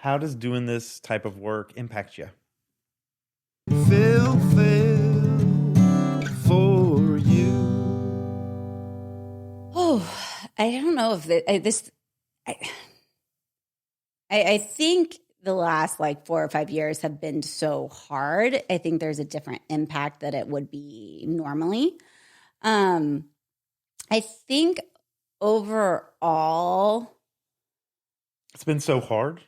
How does doing this type of work impact you? Phil Phails for you. Oh, I don't know if I think the last like 4 or 5 years have been so hard. I think there's a different impact that it would be normally. I think overall, It's been so hard.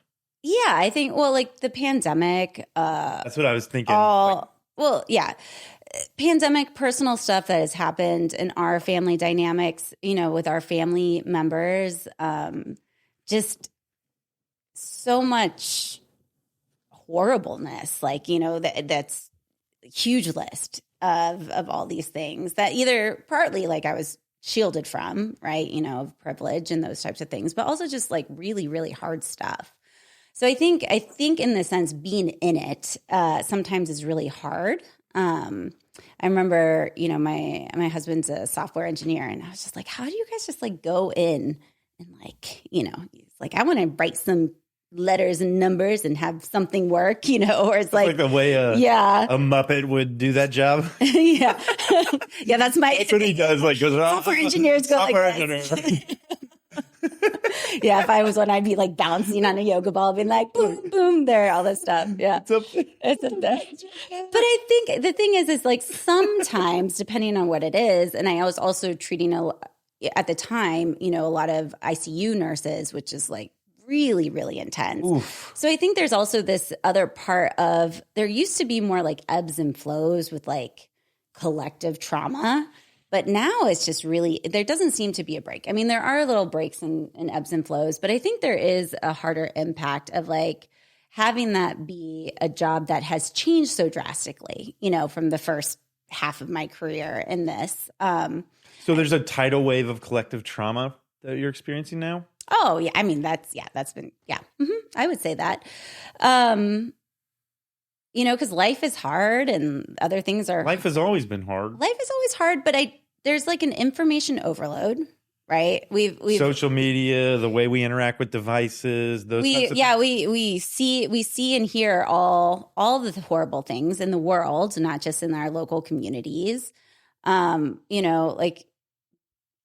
yeah, I think, well, like the pandemic, That's what I was thinking. pandemic, personal stuff that has happened in our family dynamics, with our family members, just so much horribleness, that's a huge list of all these things that either partly like I was shielded from, right, of privilege and those types of things, but also just like really, really hard stuff. So I think in the sense being in it sometimes is really hard. I remember, my husband's a software engineer, and I was just like, how do you guys just like go in and like, he's like, I want to write some letters and numbers and have something work, or it's like the way a Muppet would do that job. Yeah. Yeah, that's what he does. Like goes, software engiurners go software like this. Yeah, if I was one, I'd be like bouncing on a yoga ball, being like, boom, boom, there, all this stuff. Yeah. It's up there. But I think the thing is like sometimes, depending on what it is, and I was also treating at the time, a lot of ICU nurses, which is like really, really intense. Oof. So I think there's also this other part of, there used to be more like ebbs and flows with like collective trauma. But now it's just really, there doesn't seem to be a break. I mean, there are little breaks and ebbs and flows, but I think there is a harder impact of like having that be a job that has changed so drastically, from the first half of my career in this. So there's a tidal wave of collective trauma that you're experiencing now? Oh, yeah. I mean, that's been, yeah. I would say that. Because life is hard and other things are. Life has always been hard. Life is always hard, but there's like an information overload, right? We've social media, the way we interact with devices, those types of things. We see and hear all the horrible things in the world, not just in our local communities. And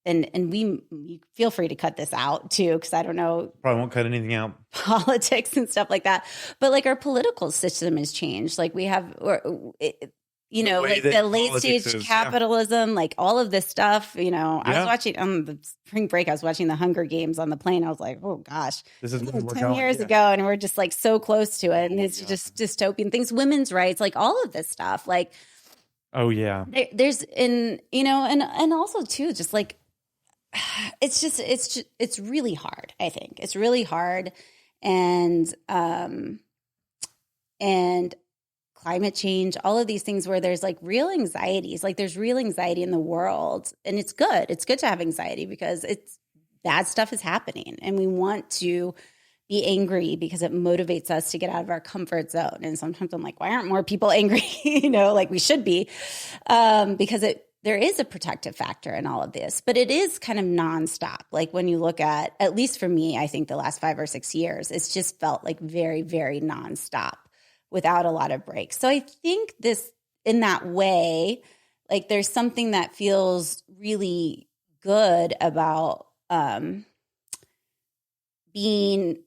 we feel free to cut this out too, because I don't know. Probably won't cut anything out. Politics and stuff like that. But like our political system has changed. Like we have, like the late stage capitalism, like all of this stuff, I was watching on the spring break, I was watching the Hunger Games on the plane. I was like, oh gosh, this is 10 years ago. And we're just like so close to it. And it's just dystopian things, women's rights, like all of this stuff. Like, oh yeah, there's and also too, just like, it's really hard. I think it's really hard. And climate change, all of these things where there's like real anxieties, like there's real anxiety in the world. And it's good. It's good to have anxiety because bad stuff is happening. And we want to be angry because it motivates us to get out of our comfort zone. And sometimes I'm like, why aren't more people angry? Like we should be, because there is a protective factor in all of this, but it is kind of nonstop. Like when you look at least for me, I think the last 5 or 6 years, it's just felt like very, very nonstop without a lot of breaks. So I think this, in that way, like there's something that feels really good about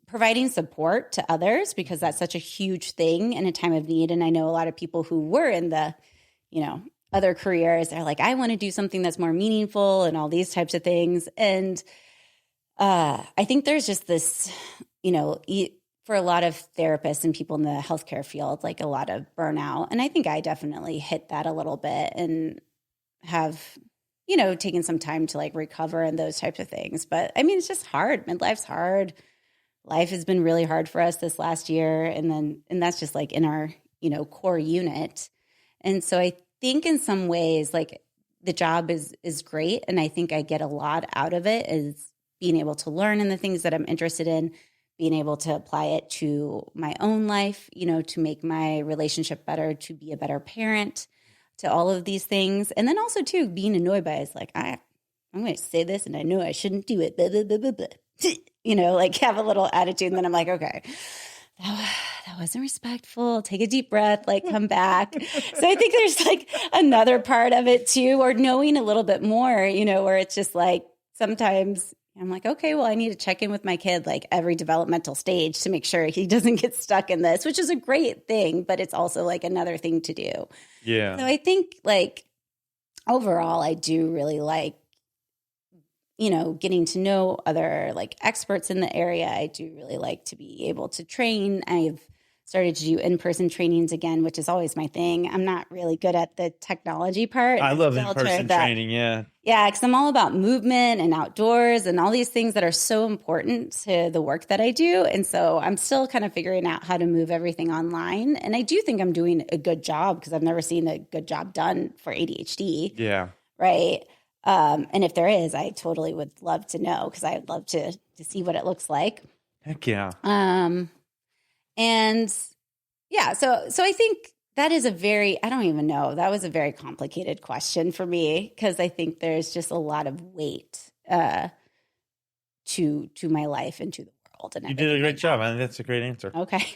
providing support to others, because that's such a huge thing in a time of need. And I know a lot of people who were in the, other careers, they're like, I want to do something that's more meaningful and all these types of things. And I think there's just this, for a lot of therapists and people in the healthcare field, like a lot of burnout. And I think I definitely hit that a little bit and have, taken some time to like recover and those types of things. But I mean, it's just hard. Midlife's hard. Life has been really hard for us this last year. And that's just like in our, core unit. And so I think in some ways, like the job is great. And I think I get a lot out of it, is being able to learn in the things that I'm interested in, being able to apply it to my own life, to make my relationship better, to be a better parent, to all of these things. And then also too, being annoyed by it, it's like, I'm going to say this and I know I shouldn't do it. Blah, blah, blah, blah, blah. Like have a little attitude. And then I'm like, okay, that wasn't respectful. Take a deep breath, like come back. So I think there's like another part of it too, or knowing a little bit more, you know, where it's just like sometimes I'm like, okay, well, I need to check in with my kid like every developmental stage to make sure he doesn't get stuck in this, which is a great thing, but it's also like another thing to do. Yeah. So I think like overall, I do really like, you know, getting to know other like experts in the area. I do really like to be able to train. I've started to do in-person trainings again, which is always my thing. I'm not really good at the technology part. I love in-person training. Yeah. Yeah, because I'm all about movement and outdoors and all these things that are so important to the work that I do. And so I'm still kind of figuring out how to move everything online. And I do think I'm doing a good job because I've never seen a good job done for ADHD. Yeah. Right. And if there is, I totally would love to know because I'd love to see what it looks like. Heck yeah. And yeah, so I think that is I don't even know. That was a very complicated question for me because I think there's just a lot of weight to my life and to the world. And you did a great job. I think that's a great answer. Okay.